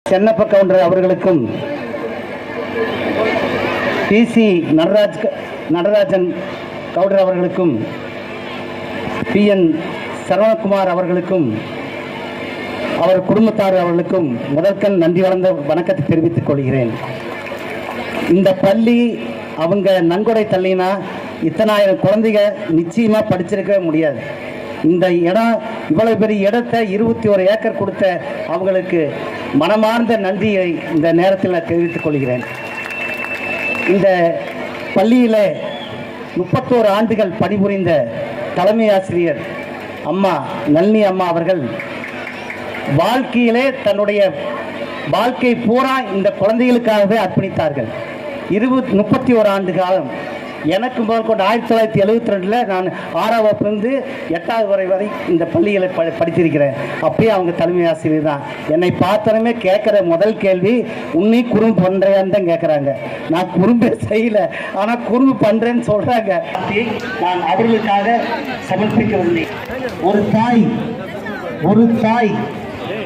Chennappa counter அவர்களுக்கும் PC Natarajan counter அவர்களுக்கும் PN Saravanakumar அவர்களுக்கும் அவர் குடும்பத்தார் அவர்களுக்கும் முதற்கண் நன்றி வளர்ந்த வணக்கத்தை தெரிவித்துக் கொள்கிறேன். இந்த பள்ளி அவங்க நன்கொடை தள்ளினா இத்தனாயிரம் குழந்தைங்க நிச்சயமா படிச்சிருக்க முடியாது. இந்த இடம் இவ்வளவு பெரிய இடத்தை 21 ஏக்கர் கொடுத்த அவங்களுக்கு மனமார்ந்த நன்றியை இந்த நேரத்தில் நான் தெரிவித்துக் கொள்கிறேன். இந்த பள்ளியில் 31 ஆண்டுகள் பணிபுரிந்த தலைமை ஆசிரியர் அம்மா நளினி அம்மா அவர்கள் வாழ்க்கையிலே தன்னுடைய வாழ்க்கை பூரா இந்த குழந்தைகளுக்காகவே அர்ப்பணித்தார்கள். 31 ஆண்டு காலம். எனக்கு முதல் கொண்டு 1972 நான் 6ஆம் வகுப்பிலிருந்து 8வது வரை இந்த பள்ளிகளை படித்திருக்கிறேன். அப்பயே அவங்க தலைமை ஆசிரியர் தான். என்னை பார்த்தனமே கேட்குற முதல் கேள்வி, உன்னி குறும்பு பண்ணுறேன்னு தான் கேட்குறாங்க. நான் குறும்பே செய்யலை, ஆனால் குறும்பு பண்ணுறேன்னு சொல்கிறாங்க. நான் அவர்களுக்காக சமர்ப்பிக்கவில்லை. ஒரு தாய்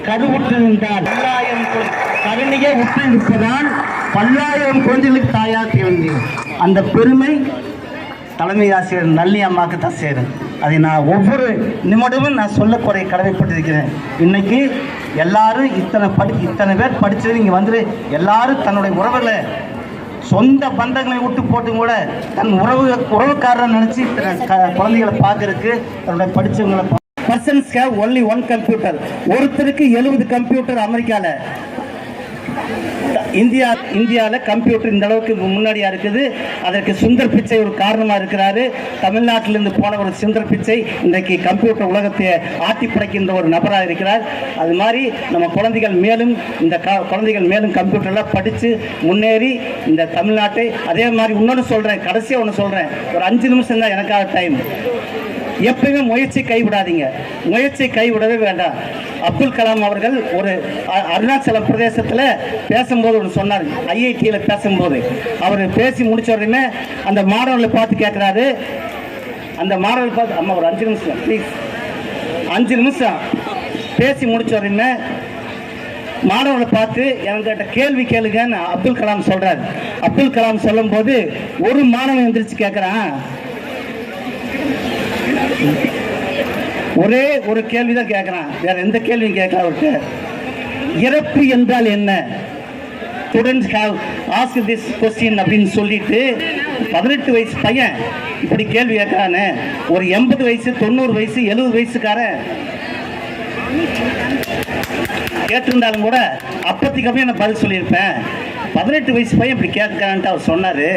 கருவுற்றிருந்தால் 1000 கருணையை உற்று இருப்பதால் 10,000 குழந்தைகளுக்கு தாயாக திகழ்ந்தேன். அந்த பெருமை தலைமை ஆசிரியர் நளினி அம்மாவுக்கு தான் சேரும். அதை நான் ஒவ்வொரு நிமிடமும் நான் சொல்லக்கூடிய கடமைப்பட்டிருக்கிறேன். இன்னைக்கு எல்லாரும் இத்தனை பேர் படித்தது இங்கே வந்து எல்லாரும் தன்னுடைய உறவுகளை சொந்த பந்தங்களை விட்டு போட்டு கூட தன் உறவுக்காரரை நினச்சி குழந்தைகளை பார்க்கறதுக்கு தன்னுடைய படித்தவங்களை persons have only one computer. ஒருத்தருக்கு 70 கம்ப்யூட்டர். அமெரிக்காவில் இந்தியாவில் கம்ப்யூட்டர் இந்த அளவுக்கு முன்னாடியா இருக்குது. அதற்கு சுந்தர் பிச்சை ஒரு காரணமாக இருக்கிறாரு. தமிழ்நாட்டிலிருந்து போன ஒரு சுந்தர் பிச்சை இன்றைக்கு கம்ப்யூட்டர் உலகத்தை ஆட்டி படைக்கின்ற ஒரு நபராக இருக்கிறார். அது மாதிரி நம்ம குழந்தைகள் மேலும் கம்ப்யூட்டர்லாம் படித்து முன்னேறி இந்த தமிழ்நாட்டை அதே மாதிரி இன்னொன்று சொல்கிறேன், கடைசியாக ஒன்று சொல்கிறேன், ஒரு 5 நிமிஷம் தான் எனக்காக டைம். எப்பயுமே முயற்சி கைவிடாதீங்க, முயற்சி கைவிடவே வேண்டாம். அப்துல் கலாம் அவர்கள் ஒரு அருணாச்சல பிரதேசத்தில் பேசும்போது ஒன்று சொன்னார். IITயில் பேசும்போது அவர் பேசி முடிச்ச உடனே அந்த மாணவர்களை பார்த்து கேட்குறாரு. அந்த மாணவர்களை பார்த்து, அம்மா ஒரு 5 நிமிஷம் ப்ளீஸ், 5 நிமிஷம் பேசி முடிச்ச உடனே மாணவர்களை பார்த்து என்கிட்ட கேள்வி கேளுங்கன்னு அப்துல் கலாம் சொல்றாரு. அப்துல் கலாம் சொல்லும் போது ஒரு மாணவன் எந்திரிச்சு கேட்குறான், ஒரே ஒரு கேள்விதான் கேட்கிறான், வேற எந்த கேள்வியும் கேட்கல. அவருக்கு இறப்பு என்றால் என்ன, students have asked this question அப்படின்னு சொல்லிட்டு 18 வயசு பையன் இப்படி கேள்வி கேட்கிறானே. ஒரு 80 வயசு 90 வயசு 70 வயசுக்காரன் கேட்டிருந்தாலும் கூட அப்பத்திக்கு நான் பதில் சொல்லியிருப்பேன். 18 வயசு பையன் இப்படி கேட்கிறான்ட்டு அவர் சொன்னாரு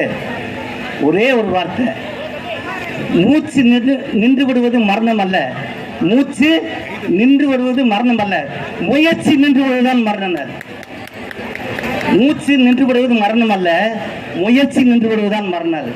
ஒரே ஒரு வார்த்தை, மூச்சு நின்று விடுவது மரணம் அல்ல, மூச்சு நின்று விடுவது மரணம் அல்ல, முயற்சி நின்று விடுவதுதான் மரணம். மூச்சு நின்று விடுவது மரணம் அல்ல, முயற்சி நின்று விடுவதுதான் மரணம்.